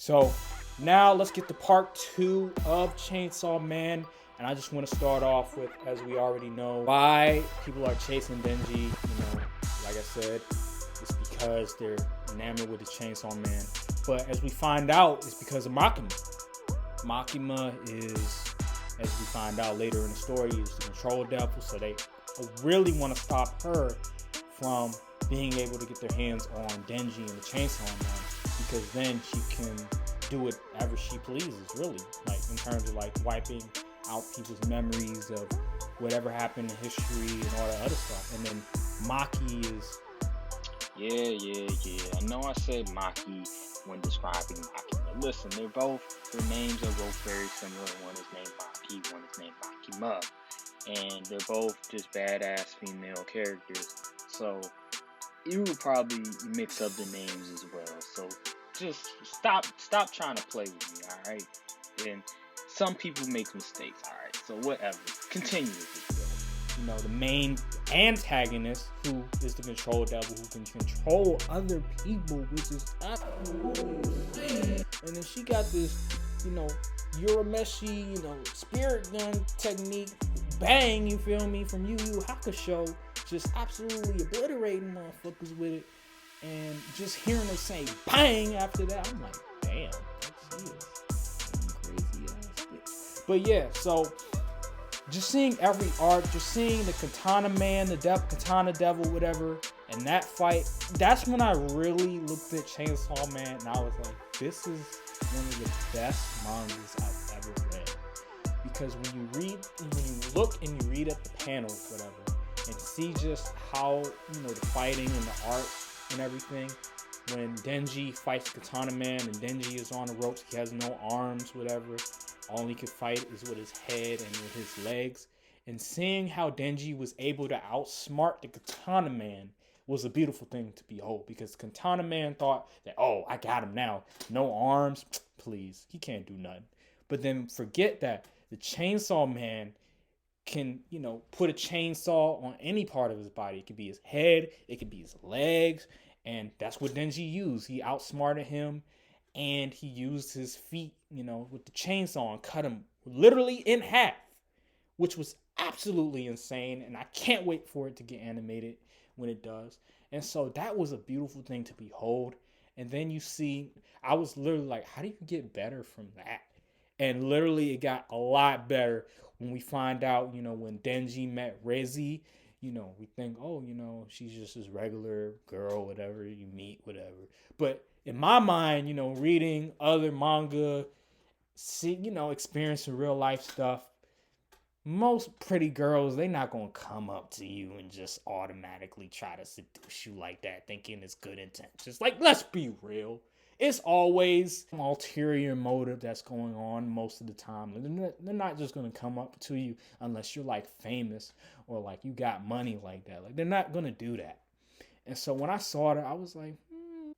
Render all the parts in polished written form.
So now let's get to part 2 of Chainsaw Man. And I just want to start off with, as we already know, why people are chasing Denji. Like I said, it's because they're enamored with the Chainsaw Man. But as we find out, it's because of Makima. Makima is, as we find out later in the story, is the control devil. So they really want to stop her from being able to get their hands on Denji and the Chainsaw Man, because then she can do whatever she pleases, really, like in terms of like wiping out people's memories of whatever happened in history and all that other stuff. And then Maki is I know I said Maki when describing Maki, but listen, their names are both very similar. One is named Maki, one is named Makima, and they're both just badass female characters. So you would probably mix up the names as well. So just stop trying to play with me, all right? And some people make mistakes, all right? So whatever. Continue with it, the main antagonist, who is the control devil, who can control other people, which is absolutely insane. And then she got this, Urameshi, spirit gun technique, bang, you feel me, from Yu Yu Hakusho, just absolutely obliterating motherfuckers with it. And just hearing her say bang after that, I'm like, damn, she is crazy ass bitch. But yeah, so just seeing every arc, just seeing the Katana Man, the Katana Devil, whatever, and that fight, that's when I really looked at Chainsaw Man and I was like, this is one of the best mangas I've ever read. Because when you look and you read at the panels, whatever, and see just how, the fighting and the art and everything, when Denji fights Katana Man and Denji is on the ropes, he has no arms, whatever, all he could fight is with his head and with his legs, and seeing how Denji was able to outsmart the Katana Man was a beautiful thing to behold, because Katana Man thought that, oh, I got him now, no arms, please, he can't do nothing. But then forget that the Chainsaw Man can, put a chainsaw on any part of his body. It could be his head, it could be his legs, and that's what Denji used. He outsmarted him, and he used his feet, with the chainsaw and cut him literally in half, which was absolutely insane, and I can't wait for it to get animated when it does. And so that was a beautiful thing to behold. And then you see, I was literally like, how do you get better from that? And literally it got a lot better when we find out, when Denji met Rezi, we think, oh, she's just this regular girl, whatever, you meet, whatever. But in my mind, reading other manga, experiencing real life stuff, most pretty girls, they not going to come up to you and just automatically try to seduce you like that, thinking it's good intentions. Like, let's be real. It's always an ulterior motive that's going on most of the time. They're not just going to come up to you unless you're like famous or like you got money like that. Like, they're not going to do that. And so when I saw that, I was like,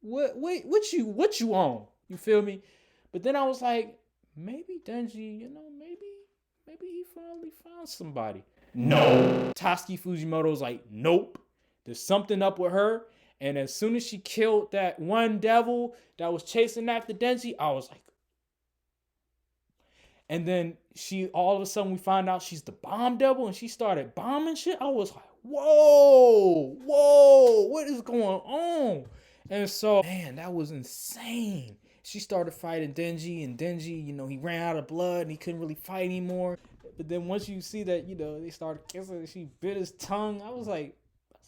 what you on? You feel me? But then I was like, maybe Denji, maybe he finally found somebody. No. Tatsuki Fujimoto's like, nope. There's something up with her. And as soon as she killed that one devil that was chasing after Denji, I was like, and then all of a sudden we find out she's the bomb devil and she started bombing shit. I was like, whoa, what is going on? And so, man, that was insane. She started fighting Denji, and Denji, he ran out of blood and he couldn't really fight anymore. But then once you see that, they started kissing and she bit his tongue, I was like,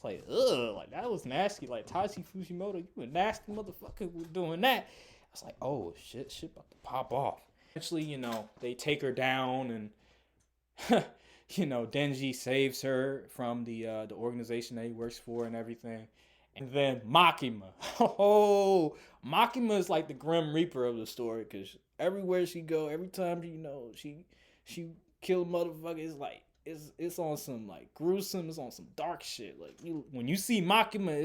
ugh, like that was nasty. Like, Tachi Fujimoto, you a nasty motherfucker with doing that. I was like, oh shit about to pop off. Eventually, they take her down, and Denji saves her from the organization that he works for and everything. And then Makima. Oh, Makima is like the Grim Reaper of the story, because everywhere she go, every time she kill a motherfucker, it's like it's on some like gruesome, it's on some dark shit. Like, when you see Makima, it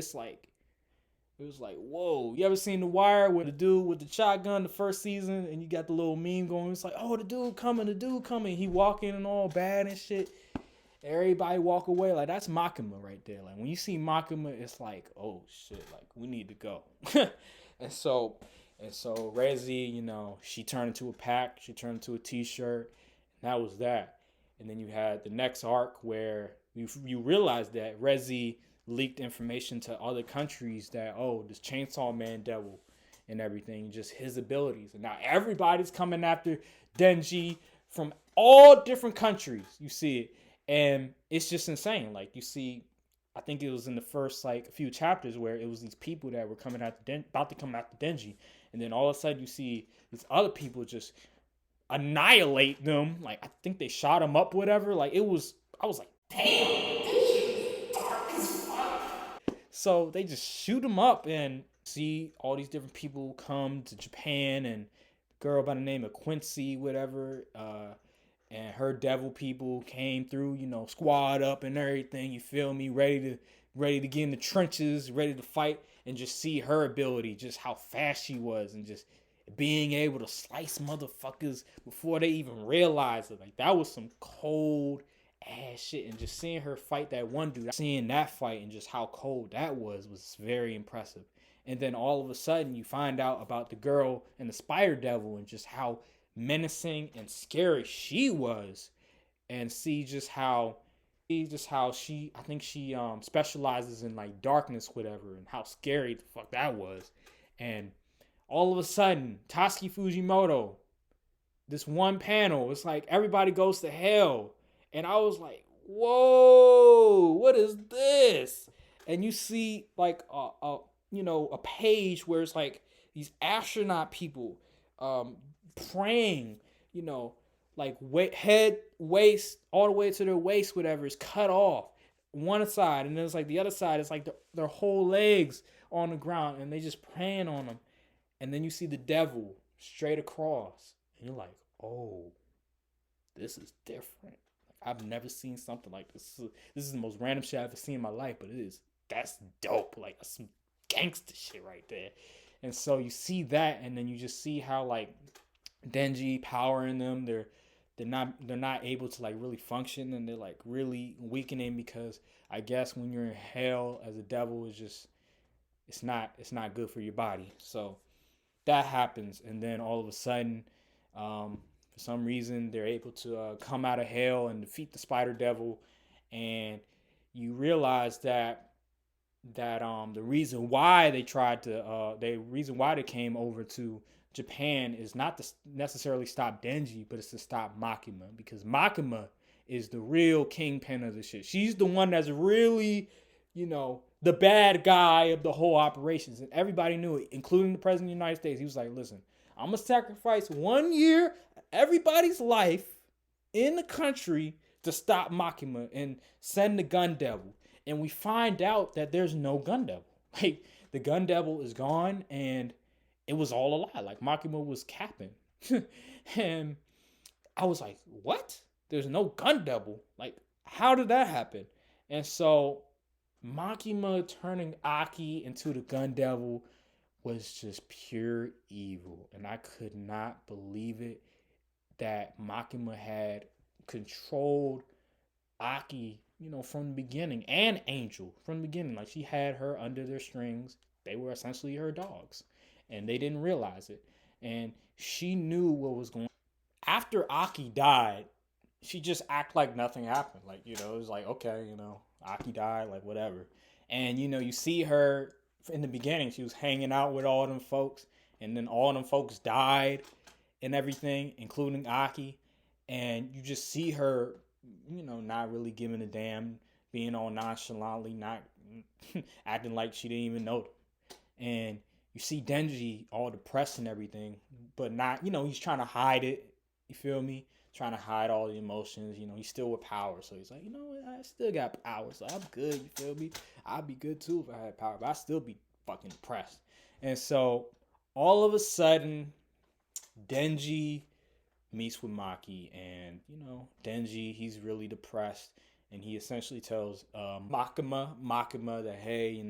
was like, whoa. You ever seen The Wire with the dude with the shotgun the first season, and you got the little meme going? It's like, oh, the dude coming. He walking and all bad and shit. Everybody walk away. Like, that's Makima right there. Like, when you see Makima, it's like, oh shit, like, we need to go. And so And so Rezi, she turned into a pack, she turned into a t-shirt, and that was that. And then you had the next arc where you realized that Rezi leaked information to other countries that, oh, this Chainsaw Man devil and everything, just his abilities. And now everybody's coming after Denji from all different countries. You see it. And it's just insane. Like you see, I think it was in the first like a few chapters where it was these people that were coming after about to come after Denji, and then all of a sudden you see these other people just annihilate them. Like I think they shot him up, whatever. Like it was, I was like, damn, this shit is dark as fuck. So they just shoot him up, and see all these different people come to Japan, and a girl by the name of Quincy, whatever, and her devil people came through, squad up and everything. You feel me? Ready to get in the trenches, ready to fight, and just see her ability, just how fast she was, and just being able to slice motherfuckers before they even realize it. Like that was some cold ass shit. And just seeing her fight that one dude, seeing that fight and just how cold that was very impressive. And then all of a sudden you find out about the girl and the spider devil and just how menacing and scary she was, and see just how she, I think she specializes in like darkness, whatever, and how scary the fuck that was. And all of a sudden, Tatsuki Fujimoto, this one panel, it's like everybody goes to hell. And I was like, whoa, what is this? And you see like a page where it's like these astronaut people praying, you know, like head, waist, all the way to their waist, whatever, is cut off one side, and then it's like the other side is like their whole legs on the ground, and they just praying on them. And then you see the devil straight across, and you're like, oh, this is different. I've never seen something like this. This is the most random shit I've ever seen in my life, but that's dope. Like that's some gangster shit right there. And so you see that, and then you just see how like Denji powering them, they're not able to like really function, and they're like really weakening because I guess when you're in hell as a devil, it's not good for your body. So that happens, and then all of a sudden, for some reason, they're able to come out of hell and defeat the Spider Devil, and you realize that the reason why the reason why they came over to Japan is not to necessarily stop Denji, but it's to stop Makima, because Makima is the real kingpin of the shit. She's the one that's really, the bad guy of the whole operations, and everybody knew it, including the president of the United States. He was like, "Listen, I'm gonna sacrifice 1 year of everybody's life in the country to stop Makima and send the Gun Devil." And we find out that there's no Gun Devil. Like the Gun Devil is gone, and it was all a lie. Like Makima was capping, and I was like, "What? There's no Gun Devil? Like, how did that happen?" And so Makima turning Aki into the Gun Devil was just pure evil, and I could not believe it that Makima had controlled Aki, from the beginning, and Angel from the beginning. Like she had her under their strings. They were essentially her dogs, and they didn't realize it. And she knew what was going on. After Aki died, she just act like nothing happened. Like, it was like, okay, Aki died, like whatever. And you see her in the beginning, she was hanging out with all them folks, and then all them folks died and everything, including Aki. And you just see her, not really giving a damn, being all nonchalantly, not acting like she didn't even know them. And you see Denji all depressed and everything, but not, he's trying to hide it. You feel me? Trying to hide all the emotions. He's still with power. So he's like, I still got power. So I'm good. You feel me? I'd be good too if I had power, but I'd still be fucking depressed. And so all of a sudden, Denji meets with Maki, and Denji, he's really depressed, and he essentially tells Makima that, hey,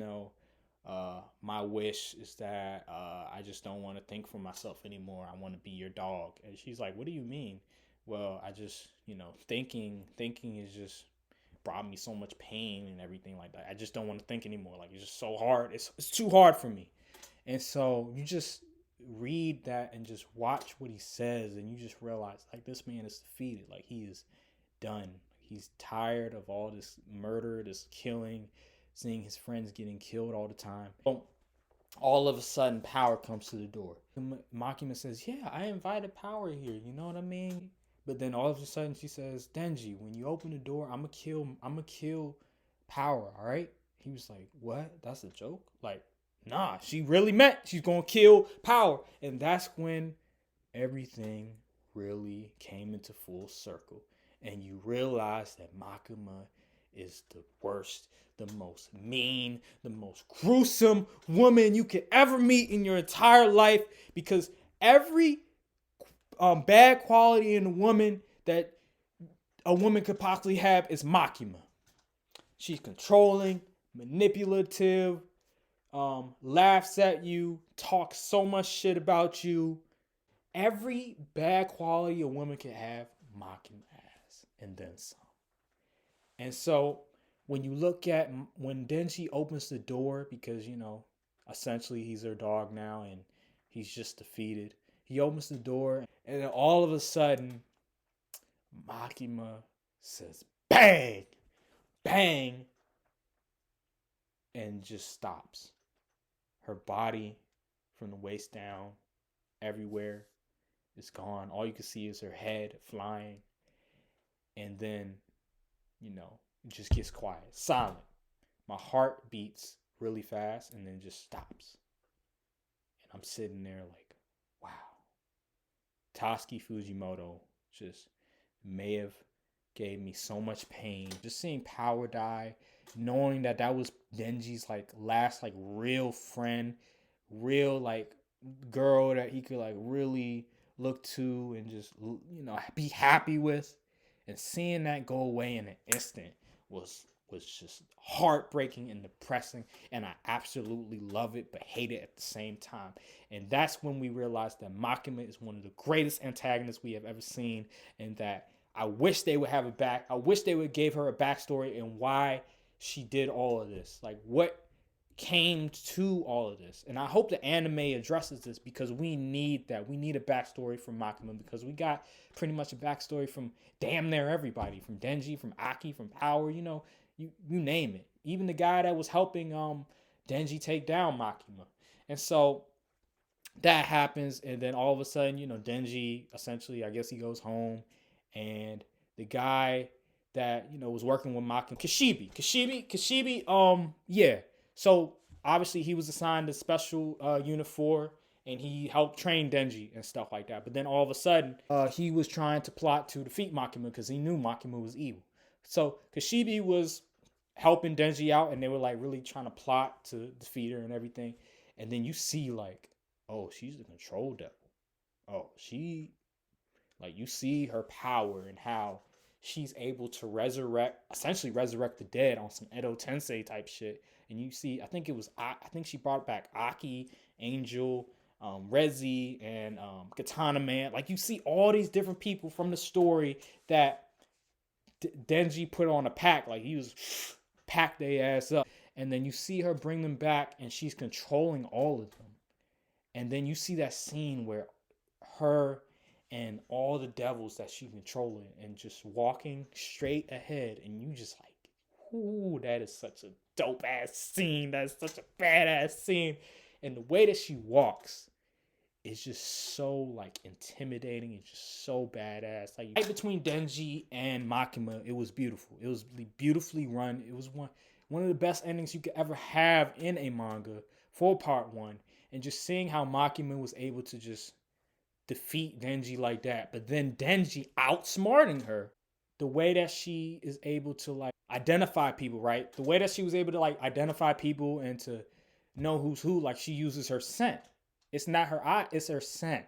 my wish is that I just don't want to think for myself anymore. I want to be your dog. And she's like, what do you mean? Well, I just, thinking is just brought me so much pain and everything like that. I just don't want to think anymore. Like, it's just so hard. It's too hard for me. And so you just read that and just watch what he says, and you just realize like this man is defeated. Like he is done. He's tired of all this murder, this killing, seeing his friends getting killed all the time. All of a sudden, Power comes to the door. Makima says, "Yeah, I invited Power here. You know what I mean?" But then all of a sudden, she says, "Denji, when you open the door, I'm gonna kill Power. All right?" He was like, "What? That's a joke? Like, nah, she really meant she's gonna kill Power." And that's when everything really came into full circle, and you realize that Makima is the worst, the most mean, the most gruesome woman you could ever meet in your entire life, because every bad quality in a woman that a woman could possibly have is Makima. She's controlling, manipulative, laughs at you, talks so much shit about you. Every bad quality a woman can have, Makima has, and then some. And so when you look at when Denji opens the door, because essentially he's her dog now and he's just defeated. He opens the door and then all of a sudden Makima says bang, bang, and just stops. Her body from the waist down, everywhere, is gone. All you can see is her head flying. And then, it just gets quiet, silent. My heart beats really fast and then just stops. And I'm sitting there like, wow. Tatsuki Fujimoto just may have gave me so much pain. Just seeing Power die, knowing that was Denji's last real friend, real girl that he could really look to and just be happy with, and seeing that go away in an instant was just heartbreaking and depressing, and I absolutely love it but hate it at the same time. And that's when we realized that Makima is one of the greatest antagonists we have ever seen, and that I wish they would have it back. I wish they would give her a backstory and why she did all of this, what came to all of this. And I hope the anime addresses this, because we need that. We need a backstory from Makima, because we got pretty much a backstory from damn near everybody, from Denji, from Aki, from Power, you name it. Even the guy that was helping Denji take down Makima. And so that happens, and then all of a sudden, Denji essentially, I guess he goes home, and the guy that was working with Makima, Kashibi, yeah. So obviously he was assigned to special unit 4, and he helped train Denji and stuff like that. But then all of a sudden, he was trying to plot to defeat Makima because he knew Makima was evil. So Kashibi was helping Denji out, and they were really trying to plot to defeat her and everything. And then you see oh, she's the control devil. Oh, you see her power and how she's able to essentially resurrect the dead on some Edo Tensei type shit. And you see, I think she brought back Aki, Angel, Rezi, and Katana Man. You see all these different people from the story that Denji put on a pack. He was packed their ass up. And then you see her bring them back, and she's controlling all of them. And then you see that scene where her and all the devils that she's controlling and just walking straight ahead, and you just ooh, that is such a dope ass scene. That's such a badass scene. And the way that she walks is just so intimidating and just so badass. Right between Denji and Makima, it was beautiful. It was beautifully run. It was one of the best endings you could ever have in a manga for part 1. And just seeing how Makima was able to just defeat Denji like that, but then Denji outsmarting her, the way that she is able to identify people, right? The way that she was able to identify people and to know who's who, she uses her scent. It's not her eye, it's her scent.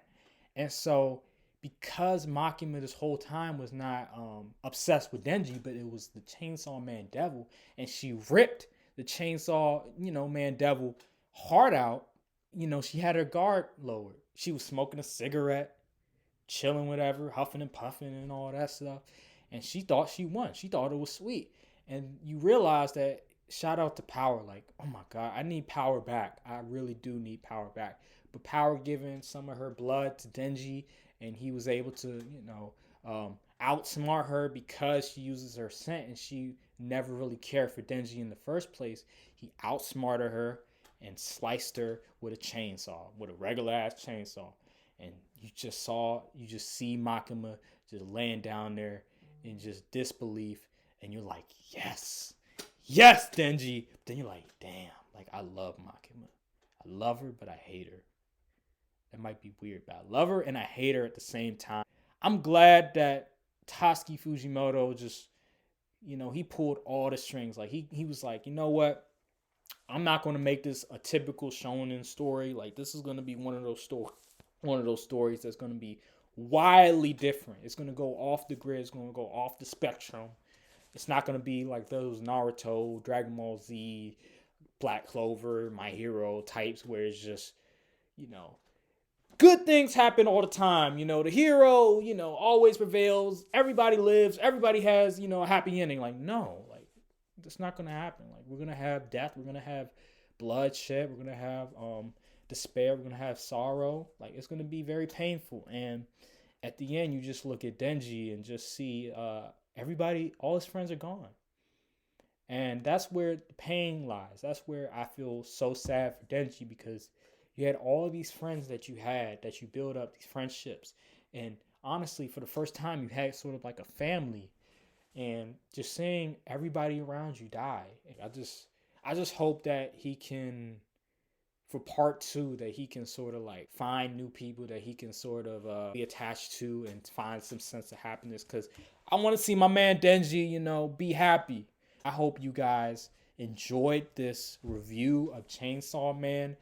And so because Makima this whole time was not obsessed with Denji, but it was the Chainsaw Man Devil, and she ripped the Chainsaw, Man Devil heart out, she had her guard lowered. She was smoking a cigarette, chilling, whatever, huffing and puffing and all that stuff. And she thought she won. She thought it was sweet. And you realize that, shout out to Power. Oh my God, I need Power back. I really do need Power back. but power giving some of her blood to Denji, and he was able to, outsmart her because she uses her scent, and she never really cared for Denji in the first place. He outsmarted her and sliced her with a chainsaw, with a regular ass chainsaw. And you just see Makima just laying down there in just disbelief, and you're like, yes, yes, Denji. Then you're like, damn, like I love Makima. I love her, but I hate her. That might be weird, but I love her and I hate her at the same time. I'm glad that Tatsuki Fujimoto just, he pulled all the strings. Like he was like, you know what? I'm not going to make this a typical shonen story. Like this is going to be one of those stories that's going to be wildly different. It's going to go off the grid. It's going to go off the spectrum. It's not going to be like those Naruto, Dragon Ball Z, Black Clover, My Hero types where it's just, you know, good things happen all the time. The hero, always prevails. Everybody lives. Everybody has, a happy ending. Like, no, like, that's not going to happen. Like, we're going to have death. We're going to have bloodshed. We're going to have despair. We're going to have sorrow. Like, it's going to be very painful. And at the end, you just look at Denji and just see everybody, all his friends are gone. And that's where the pain lies. That's where I feel so sad for Denji, because you had all of these friends that you build up, these friendships. And honestly, for the first time, you had sort of like a family. And just seeing everybody around you die. I just hope that he can, for part 2, that he can sort of like find new people that he can sort of be attached to and find some sense of happiness. Because I want to see my man Denji, be happy. I hope you guys enjoyed this review of Chainsaw Man.